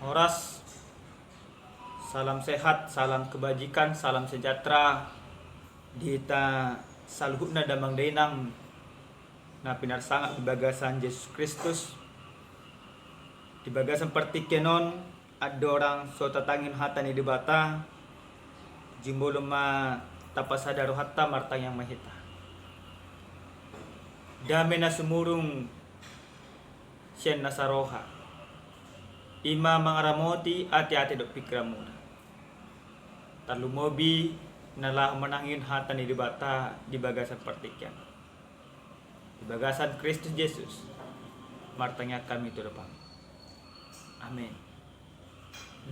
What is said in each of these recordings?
Horas, salam sehat, salam kebajikan, salam sejahtera. Dita saluhutna damang dainang na pinarsangat di bagasan Yesus Kristus. Di bagasan partikenon ada orang so tatangin hata ni debata. Jimbolo ma tapasadaro hatta martang yang mahita. Dami na sumurung siyan nasaroha. Ima mangaramoti ati-ati dok pikramu. Talumobi nalah menangin hata ni dibata di bagasan pertikyan. Di bagasan Kristus Yesus. Martanya kami itu depan. Amin.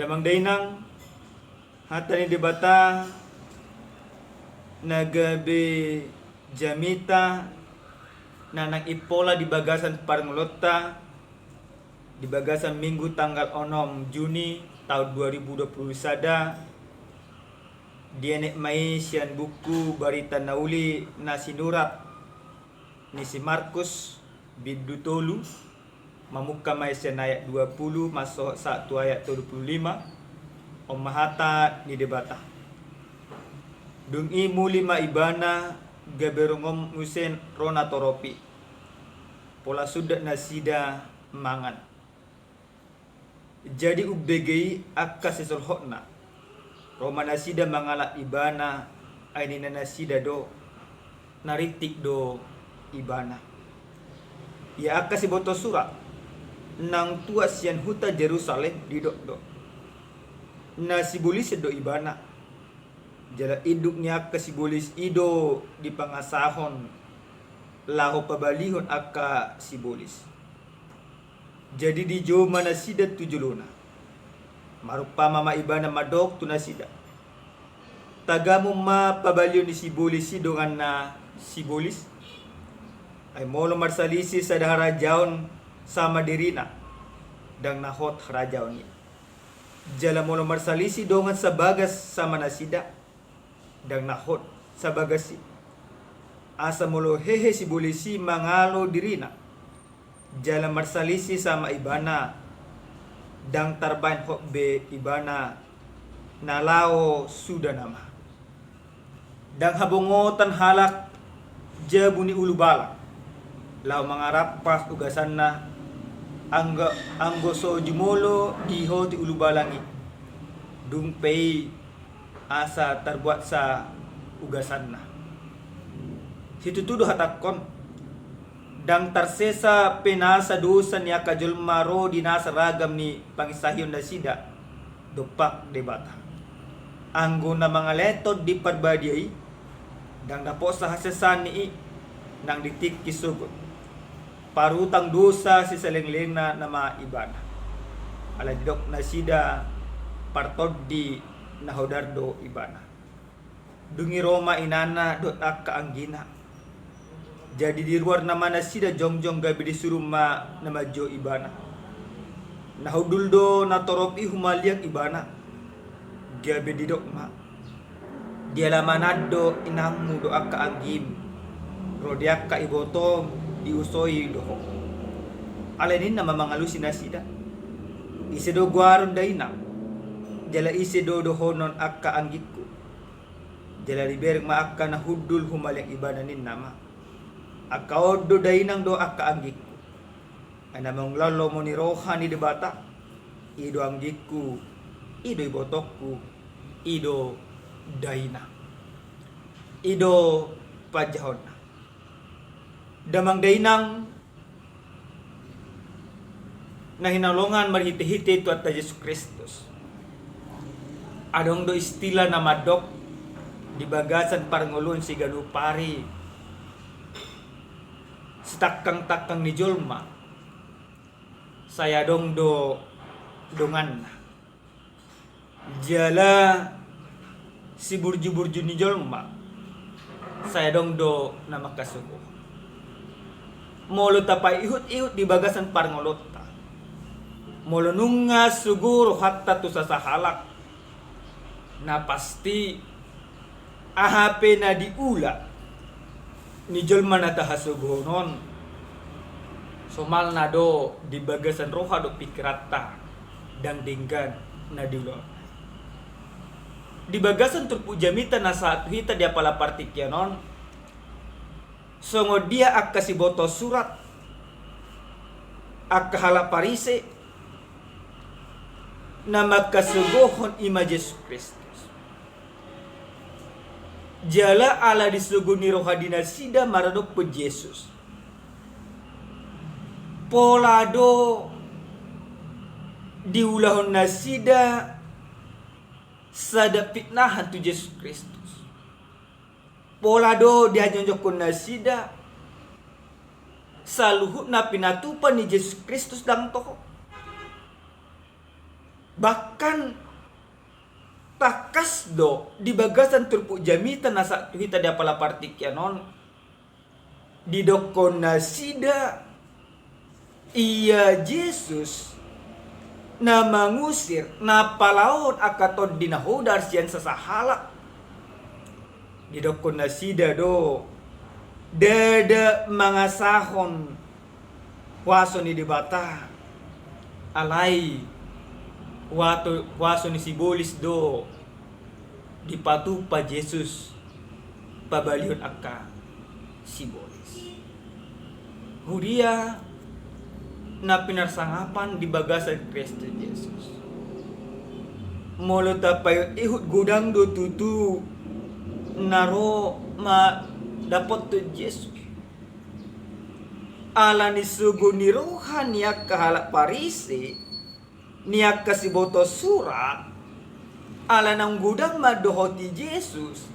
Damang dainang hata ni dibata nagabe jamita nanang ipola di bagasan parngulota di bagasan Minggu tanggal 6 Juni tahun 2020 sada dianek mai sian buku barita nauli na sinurat ni si Markus bidutolu mamuka mai sian ayat 20 masuk 1 ayat 25 mahata ni debata dungi mulima ibana gaberongom musen rona toropi pola sudah nasida mangan jadi ubegei akka sesolhotna Roma nasida mangala ibana ainina nasida do naritik do ibana ya akka si boto surat nang tua sian huta Jerusalem di do nasibulis do ibana jala iduknya akka sibulis ido di pangasahon laho pabalihon akka sibulis jadi di jo manasida tujuluna marupa mama ibana madok tu nasida tagamu ma pabalyo ni sibulis sidongan na sibulis ay molo marsalisi sa harajaon sama dirina dang nahot harajaon ni jala molo marsalisi dongan sa bagas sama nasida dang nahot sa bagasi asa molo hehe sibulisi mangalo dirina jala marsalisi sama ibana dang tarbain hokbe ibana nalao sudah nama dang habongotan halak jabuni ulu balak lao mangarap pas ugasan na anggo so jumolo iho ti ulu balangi dumpei asa terbuat sa ugasan na situ tuduh hatakon dang tarsesa penasa dosa ni akajul maro di nasa ragam ni pangisahyon na sida dopak debata anggo na mga letod di parbadiay dang napo sa hasesan ni nang ditik kisugot parutang dosa si salengleng na mga ibana aladok na sida partod di nahodardo ibana dungi Roma inana dot akka anggina jadi di luar nama nasida jongjong gabi disuruh ma nama jo ibana nahudul do natoropi humaliak ibana gabi didok ma dia lamanado inamu do akka anggim rodiak ka iboto diusoi doho alenin nama mangalusi nasida ise do guarun daina jala ise do dohonon akka anggitku jala riberg ma akka nahudul humaliak ibana nin nama akaodo dainang do akka anggikku anamang lalo mo ni roha ni debata ido anggikku ido ibotokku ido daina ido pajahona damang dainang na hinalongan marhiti-hiti itu at Yesus Kristus adong do istilah na madok di bagasan parngulun si galupari takang-takang ni Jolma saya dong do dongan jala si burju-burju ni Jolma saya dong do nama kasuko molo tapay ihut-ihut di bagasan parngolota molo nunga siguro hatta tu sa sahalak na pasti ahape na diula ni Jolma na tahasugonon somal na do di bagasan roha do pikirata dan denggan na diulo. Di bagasan turpu jamita na saat hita dia pala partikyanon, songo dia akka si boto surat, akka hala parise, na magkasugohon ima Jesus Kristus. Jala ala disuguni rohadina sida maradok po Jesus. Polado diulahon na sida sada fitnahan tu Jesus Kristus. Polado dihajonjokon na sida saluhut na pinatupan ni Jesus Kristus dang toho. Bahkan takas do di bagasan turpu jamita na sa hita dia pala partikyanon di dokon na sida iya Jesus na mangusir na palaon akaton dinahodar siyan sa sahala di dokon na sida do dada mangasahon waso ni dibata alay waso ni sibolis do dipatu pa Jesus pabalion akka sibolis. Hudia na pinarsangapan di bagasan Kristo Jesus. Molo tapayo ihut gudang do tutu naro ma dapat to Jesus. Ala ni sugo ni rohan niya kahala parise niya kasiboto surat ala ng gudang madohoti Jesus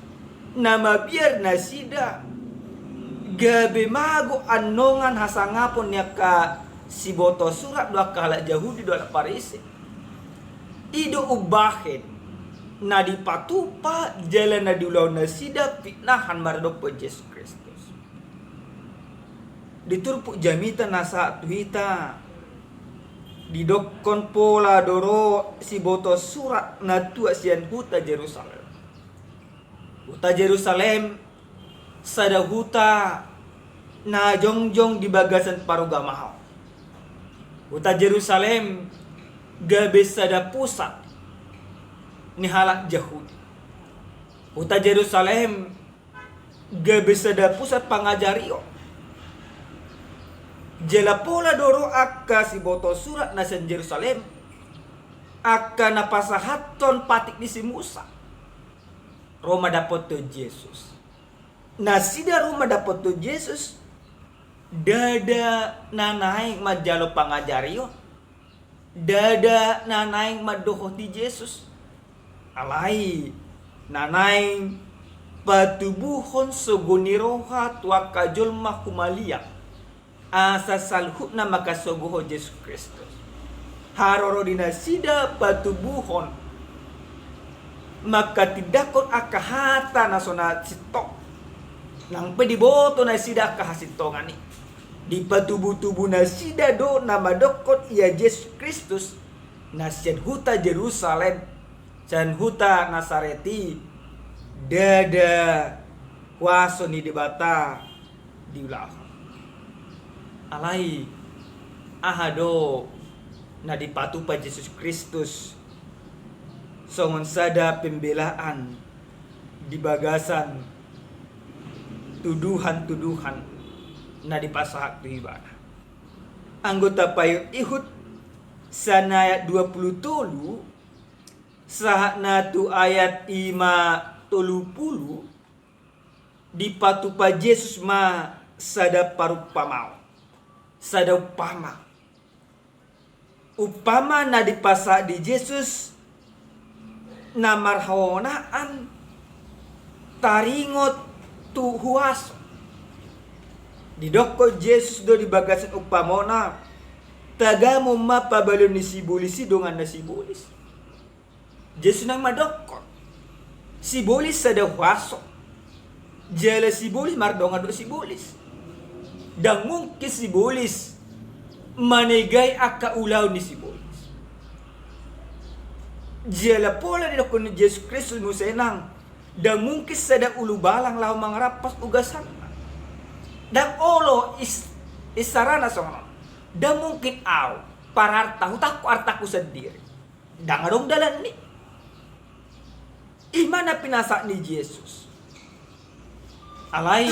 na mabiar na sida gabi mago anongan hasangapon niya ka siboto surat doa kahala Yahudi doa parise ido ubahin na dipatupa jalan na diulaw na sida fitnahan maradok po Jesus Kristus diturpo jamita na sa tuita didokon pola doro si boto surat na tua sian huta Jerusalem. Huta Jerusalem sada huta na jongjong di bagasan parugamahaw. Huta Jerusalem gabe sada pusat ni halak Yahudi. Huta Jerusalem gabe sada pusat pangajario. Jela pola doro akka si boto surat na sa Jerusalem akka napasahaton patik ni si Musa. Roma dapat to Jesus. Na sida Roma dapat to Jesus dada nanaing majalo pangajario. Dada nanaing madohoti Jesus. Alay nanaing patubuhon suguniroha tuwa kajol makumaliak. Asa salhut na makasogoho Jesus Kristus. Haroro dinasida patubuhon makatidakon akahata na sona sitok nang pediboto na sida akahasitongan ni di patubu-tubu na sida do na madokot iya Jesus Kristus na siyan huta Jerusalem siyan huta Nasareti dada waso ni dibata diulah alay ahado na dipatu pa Jesus Kristus songon sada pembelaan di bagasan tuduhan-tuduhan na dipasahak tu ibadah. Anggota payo ihut sana 20 tolu sahak na tu ayat 5 tolu pulu dipatu pa Jesus ma sada parupamao. Sada upama na dipasa di Jesus na marhonaan taringot tu huas didoko Jesus do di bagasan upamona tagamo mapabalon ni sibulis sidongan na sibulis Jesus nang madokko sibulis sada huaso jala sibulis mardongan do sibulis dan mungkin sibulis manegay akaulaw ni sibulis. Jala pola didokon ni Jesus Kristus musenang dan mungkin sada ulu balang lau mangarapas ugasan. Dan olo isarana songon. Dan mungkin aw para artaku sendiri. Dangadong dalan ni. Imana pinasa ni Yesus. Alay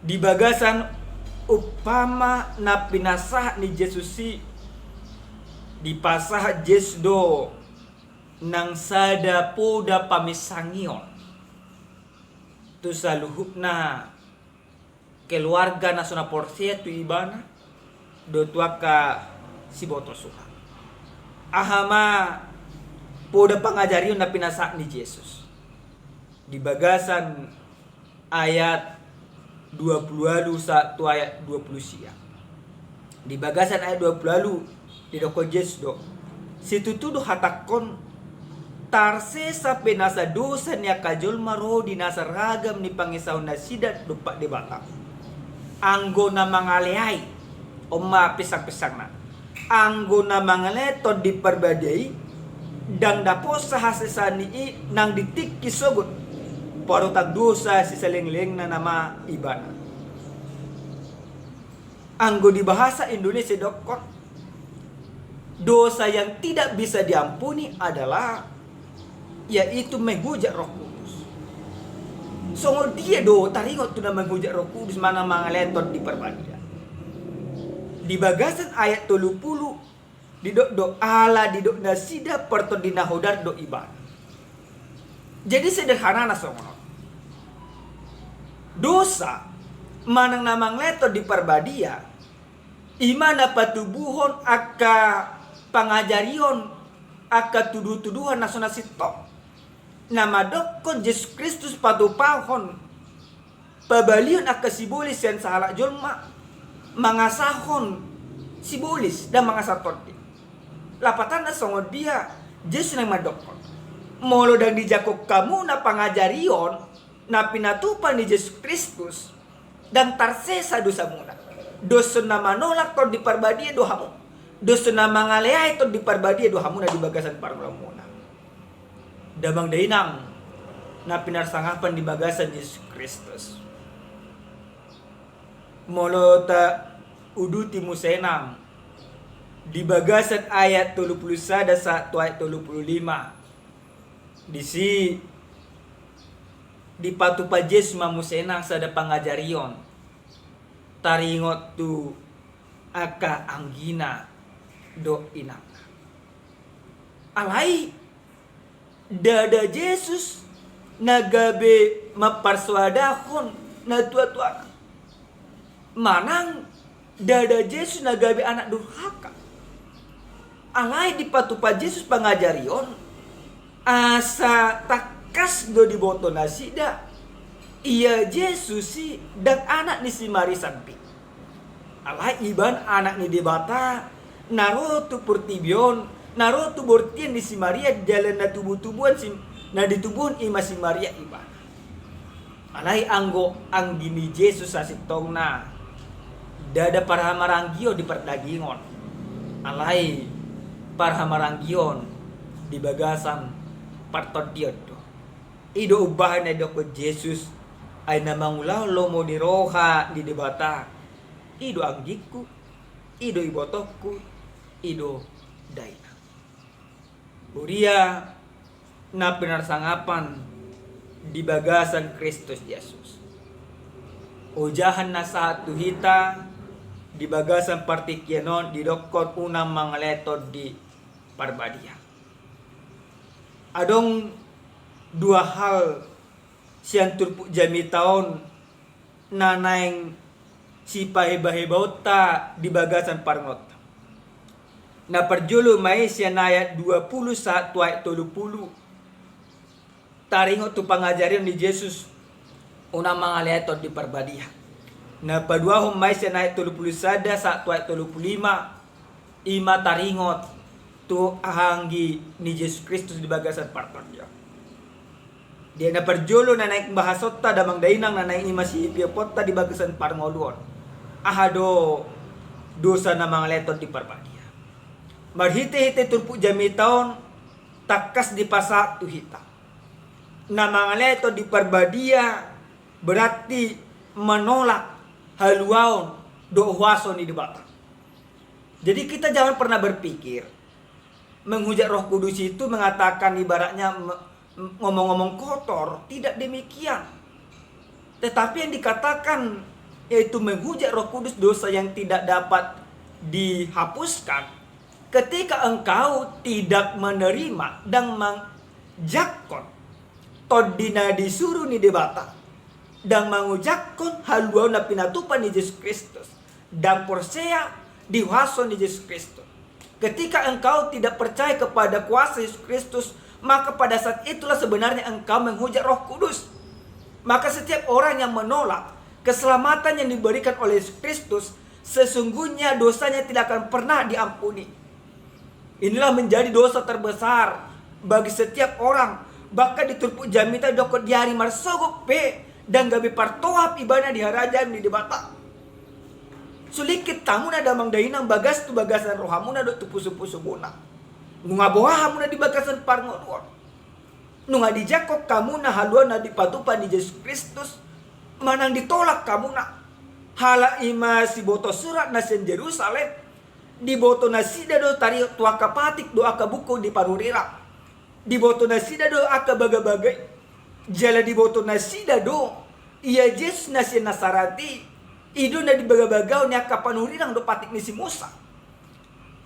di bagasan upama na pinasa ni Jesus si dipasah Jesdo nang sada poda pamisangion tu saluhut na keluarga na suna porsia tu ibana do tuaka si boto suha ahama poda pangajarion na pinasa ni Jesus di bagasan ayat 20 lalu satu ayat 20 siang di bagasan ayat 20 lalu di doko Jesdo situtudo hatakon tarse sa pinasa dosa niya kajol maro di nasa ragam ni pangisaw na sidat dupa di bata anggo na mangaleay o mapisang-pisang na anggo na mangaleton di perbadai dang dapo sa hasisan ni nang ditik kisogot paro tag dosa si saling-ling na nama ibana anggo di bahasa Indonesia dokot dosa yang tidak bisa diampuni adalah yaitu menghujat Roh Kudus. So dia do taringot tu na menghujat Roh Kudus mana mangaleton di perbadian. Di bagasan ayat 30 di do ala di do nasida perton di nahodar do ibadah. Jadi sederhana na songonot. Dosa manang namang leton di perbadia imana patubuhon aka pangajarion aka tuduh-tuduhan na sunasitok nama dokon Yesus Kristus patupahon pabalion aka sibolis yan sa halak jolma mangasahon sibolis dan mangasaton di lapatan na songod dia Yesus nang madokon molo dan dijakok kamu na pangajarion na pinatupan ni Yesus Kristus dan tarsesa dosa muna dosa na manolak to di parbadia dohamu dosa na mangaleay to di parbadia dohamu na di bagasan parmuna damang dainang na pinarsangapan di bagasan Yesus Kristus molo ta uduti musenang di bagasan ayat 31 sa ayat 35 di si di patupa Yesus mamusenang sada pangajarion taringot tu aka anggina do inang alay dada Yesus nagabe maparswadahon na tua-tua manang dada Yesus nagabe anak durhaka alay di patupa Yesus pangajarion asa takas do diboto nasida iya Yesus si dan anak ni si Mari Sampi alay iban anak ni debata naro tu purtibion naro tu bortien di si Maria jalan na tubuh-tubuhan si na ditubuhan ima si Maria iba alay anggo ang gini Yesus sa sitong na dada para maranggiyo di perdagingon alay para maranggiyon di bagasan parton diyoto ido ubahan na do ko Yesus ay namangulaw lomo di roha di debata ido anggiku ido ibotokku ido daina Uria na pinarsangapan di bagasan Kristus Yesus. Ujahan na sa tuhita di bagasan partikyanon di dokot unang mga letod di parbadia. Adong dua hal siyang turpo jami taon na naing si pahibahibaw ta di bagasan parngot. Na perjulu may siya na ayat 20 sa ayat 30 taringot tu pangajarian ni Yesus unang mga letod di parbadia na paduahom may siya na ayat 31 sa ayat 35 ima taringot tu ahanggi ni Yesus Kristus di bagasan parbadia dia na perjulu na naik bahasot ta damang dainang na naik ima si piopot ta di bagasan parngoluon ahado dosa na mga letod di parbadia marhite-hite turpu jami taon takas di pasak tuhita na mga leto di parbadia berarti menolak haluaon do huaso ni debata. Jadi kita jangan pernah berpikir menghujat Roh Kudus itu mengatakan ibaratnya ngomong-ngomong kotor. Tidak demikian. Tetapi yang dikatakan yaitu menghujat Roh Kudus, dosa yang tidak dapat dihapuskan ketika engkau tidak menerima dan menjakon todina disuruh ni debata dan mengujakon haluan na pinatupan ni Yesus Kristus dan persea diwason ni Yesus Kristus. Ketika engkau tidak percaya kepada kuasa Yesus Kristus, maka pada saat itulah sebenarnya engkau menghujat Roh Kudus. Maka setiap orang yang menolak keselamatan yang diberikan oleh Yesus Kristus, sesungguhnya dosanya tidak akan pernah diampuni. Inilah menjadi dosa terbesar bagi setiap orang. Bahkan diturpuk jamita dokot di hari marsogok pe dan gabi partohap ibadah di harajan di debata. Sulikit tamuna damang dainang bagas tu bagasan rohamuna do tu pusu-pusu muna. Nunga bohamuna di bagasan parngon. Nunga dijakok kamuna haluan na dipatupan di Yesus Kristus. Manang ditolak kamuna. Hala ima si boto surat na sen Jerusalem. Di boto na sida do tari tuaka patik do aka buku di panurira. Di boto na sida do aka bagay-bagay. Jala di boto na sida do. Iya Yesus na si Nasarati. Ido na di bagay-bagaw ni aka panurirang do patik ni si Musa.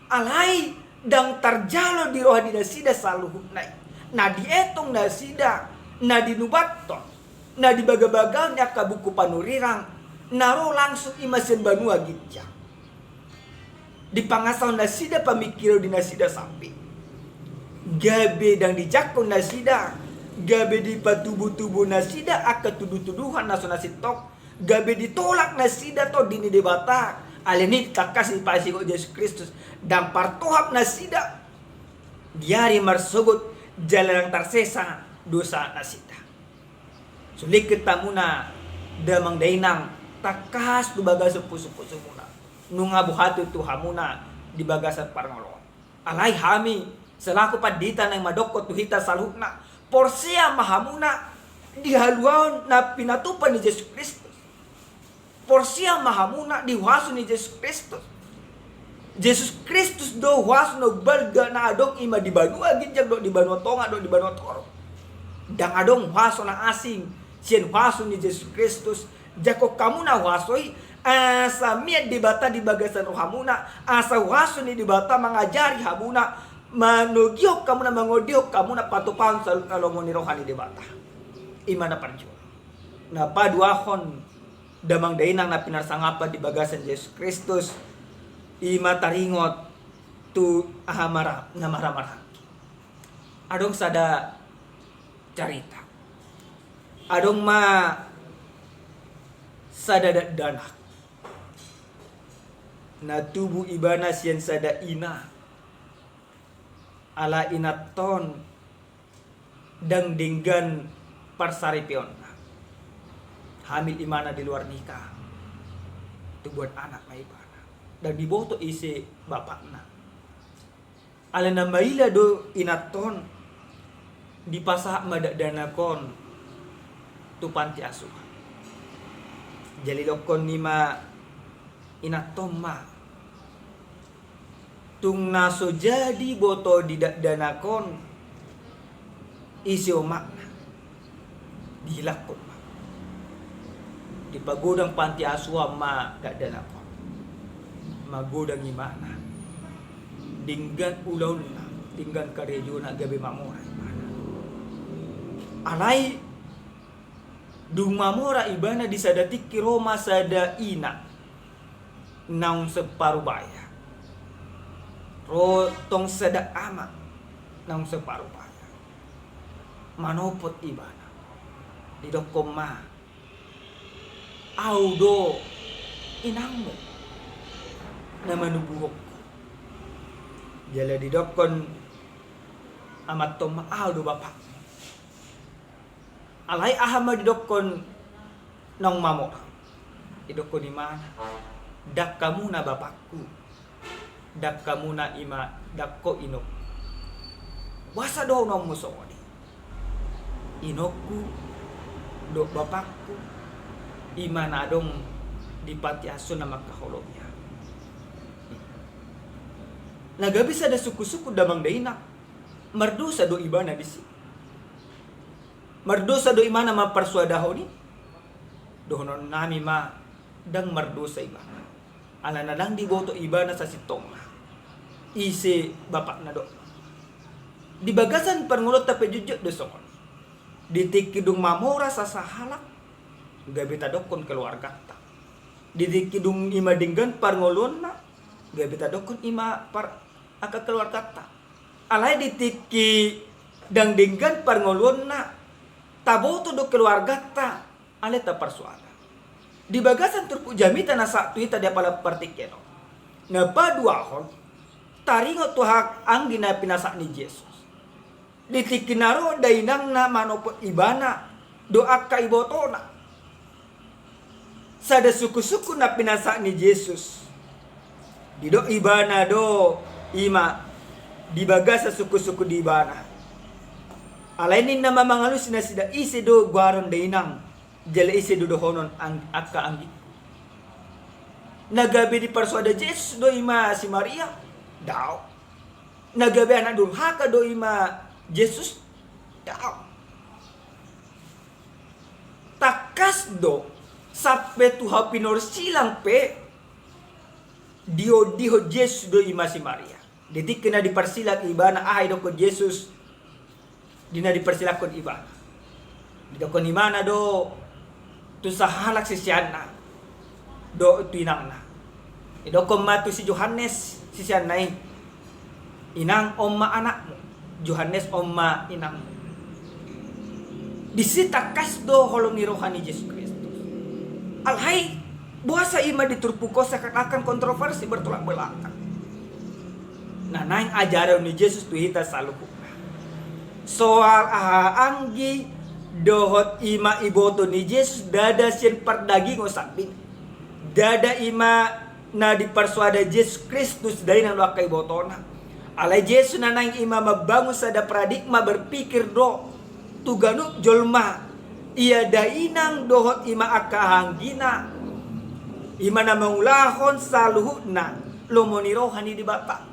Alay dang tarjalo di roha di nasida saluhunay. Na dietong nasida. Na dinubaton. Na di bagay-bagaw ni aka buku panurirang. Naro langsung imasen banua gitya. Di pangasaw nasida pamikiro di nasida sampai. Gabe dang dijakon nasida. Gabe di patubu-tubu nasida aka tuduh-tuduhan naso nasitok. Gabe ditolak nasida to dini debata. Aleni takasi pasiko Yesus Kristus. Dan partohap nasida. Diari marsogot jalan tarsesa dosa nasida. Sulit ketamuna damang dainang takas tu bagas sepusu-pusu muna. Nunga buhatu tu hamuna di bagasan parngolon. Alay hami selaku padita ng madokot tu hita salukna. Porsia mahamuna di haluan na pinatupan ni Yesus Kristus. Porsia mahamuna di waso ni Yesus Kristus. Yesus Kristus do waso no balga na adong ima di banua ginjang do di banua tonga do di banua toro. Dang adong waso na asing sien waso ni Yesus Kristus. Jako kamu na wasoi asa miat dibata di bagasan rohamuna asa waso ni dibata mengajari hamuna manugiok kamu na mangodiok kamu na patupan sa kalongon ni rohani dibata. Imana parjo. Na paduahon damang dainang na pinarsangapa di bagasan Yesus Kristus. Ima taringot tu ahamara na marah-marah. Adong sada carita. Adong ma sada danak. Na tubuh ibana sian sada ina. Ala inaton dang dinggan parsaripion. Hamil imana di luar nikah. Itu buat anak na ibana. Dan diboto isi bapakna. Ala na maila do inaton dipasah madadanakon tu panti asuhan. Jali dokon nima inaton ma. Tung naso jadi boto didanakon isi omakna. Dilakon ma. Di pagodang panti asuhan ma dadanakon. Magodang imana dinggan ulaw na dinggan karejo na gabi mamora imana alay dung mamora ibana di sadatik kiroma sada ina naung separubaya rotong sada ama naung separubaya manopot ibana di dokom ma audo inangmo na manubuhok ko. Jala didokon amat tomaaw do bapak. Alay ahama didokon nang mamo. Idokon imana. Dak kamu na bapakku. Dak kamu na ima dakko inok. Wasa do nang musodi. Inokku do bapakku. Imana dong di panti asuhan na makaholognya. Naga bisa ada suku-suku damang daina. Merdosa do ibana di sini. Merdosa do imana ma persuadaho ni. Dohonon nami ma dang merdosa ibana. Ala na lang di boto ibana sa sitong. Isi bapak na do. Di bagasan pangulot tapi jujur do songon. Di tikidung mamora sa sahalak. Gabi tadokon keluarga ta. Di tikidung ima dinggan pangulon na. Gabi tadokon ima aka keluarga ta. Alay di tiki dang dinggan pangulon na. Taboto do keluarga ta. Alay ta persuada. Di bagasan turpu jamita na sa tuita dia pala partikeno. Na paduahon. Taringo tuhak ang ginapinasak ni Jesus. Ditikinaro dainang na manopot ibana doa ka ibotona. Sada suku-suku na pinasak ni Jesus. Dido ibana do ima dibaga sa suku-suku di ibana. Alainin na mamangalus na sida isi do guaron dainang jala isi do dohonon ang akka anggi. Nagabi di persuada Jesus do ima si Maria daw. Nagabi anak durhaka do ima Jesus daw. Takas do sampai tuha pinor silang pe diho Jesus do ima si Maria. Jadi kena dipersilak ibana ahay do ko Jesus dina dipersilak kon ibana. Dito kon imana do tu sahalak si siana do tuinang na. Ido kon matu si Yohanes si siana inang omma anakmu. Yohanes omma inang. Disita kasdo holong ni rohani Yesus Kristus. Alhay buasa ima diturpuko sa akan kontroversi bertolak belakang. Nah, naing ajaran ni Yesus tuhita saluhuk. Soal anggi dohot ima iboto ni Yesus dada sien perdaging osabin. Dada ima na dipersuada Yesus Kristus dari nang wakai botona. Alay Yesus na nang ima mabangun sada paradigma berpikir do tuganu jolma ia dainang dohot ima akahanggina ima na mangulahon saluhutna lomoni rohani di bata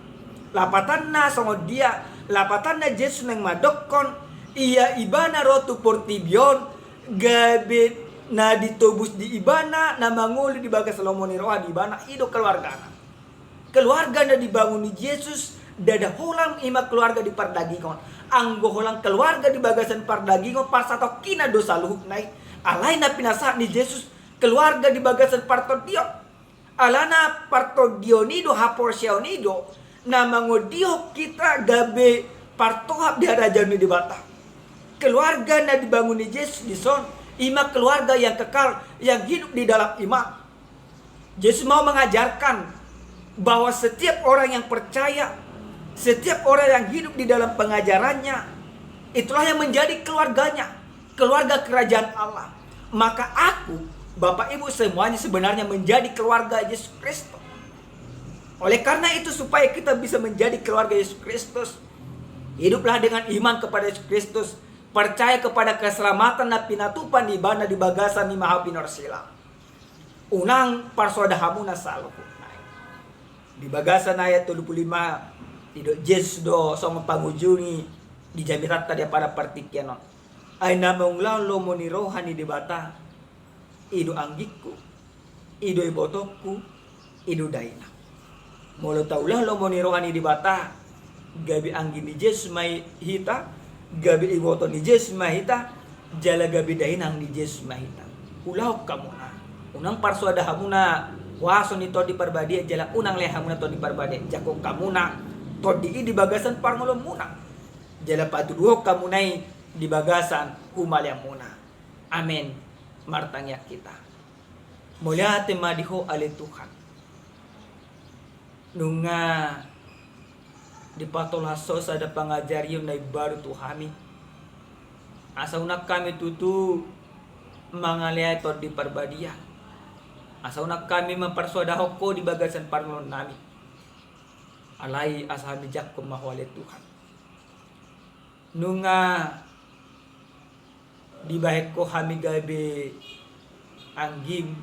lapatan na songod dia lapatan na Yesus nang madokon ia ibana rotu portibion gabi na ditubus di ibana na manguli di bagas lomoni rohani di ibana ido keluarga na dibangun ni Yesus dada holang ima keluarga di pardagingon anggo holang keluarga di bagasan pardagingon pasato kina dosa luhuk naik alay na pinasak ni Jesus keluarga di bagasan partodio alana partodionido haporsionido na mangodio kita gabe partohap di hadajan di bata keluarga na dibangun ni Jesus di son ima keluarga yang kekal yang hidup di dalam iman. Yesus mau mengajarkan bahwa setiap orang yang percaya, setiap orang yang hidup di dalam pengajarannya, itulah yang menjadi keluarganya, keluarga kerajaan Allah. Maka aku, Bapak Ibu semuanya sebenarnya menjadi keluarga Yesus Kristus. Oleh karena itu supaya kita bisa menjadi keluarga Yesus Kristus, hiduplah dengan iman kepada Yesus Kristus, percaya kepada keselamatan dan pinatupan di bana di bagasan ni maha pinorsila. Unang parsodahamuna saluhu. Di bagasan ayat 25 tidak Yesus do sama pangujungi di jamirat tadi pada partikianon. Ay namang lo moni rohani di bata. Ido anggikku, ido ibotokku, ido daina. Molo taulah lo moni rohani di bata. Gabi anggi ni Yesus mai hita, gabi iboto ni Yesus mai hita, jala gabi dainang ni Yesus mai hita. Ulah kamu na. Unang parsuada hamuna waso ni to di parbadia jala unang lehamuna to di parbadia jako kamuna to di bagasan parngolom muna jala patuduho kamunai di bagasan humalyam muna. Amin. Martangya kita mulia temadiho ale Tuhan nunga di patolaso sada pangajariyo na baru Tuhani asa unak kami tutu mangalia to di parbadia. Asa unak kami mempersuadaho ko di bagasan parlon nami. Alay asa bijak ko mahwale Tuhan. Nunga di bahek ko kami gabi anggim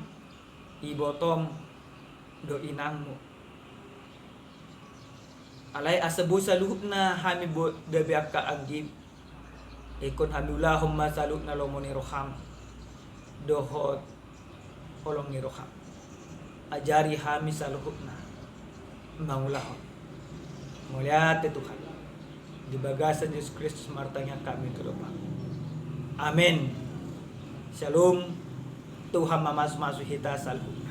ibotom do inangmu. alay asabu sa luhut na hami dabi akka agib ikon hamulahum masaluk na lomoni roham dohot olong ni roham ajari hami sa luhut na mangulahon mulia Tuhan di bagasan Yesus Kristus martanya kami terlupa. Amin. Shalom. Tuhan masuk kita salhu.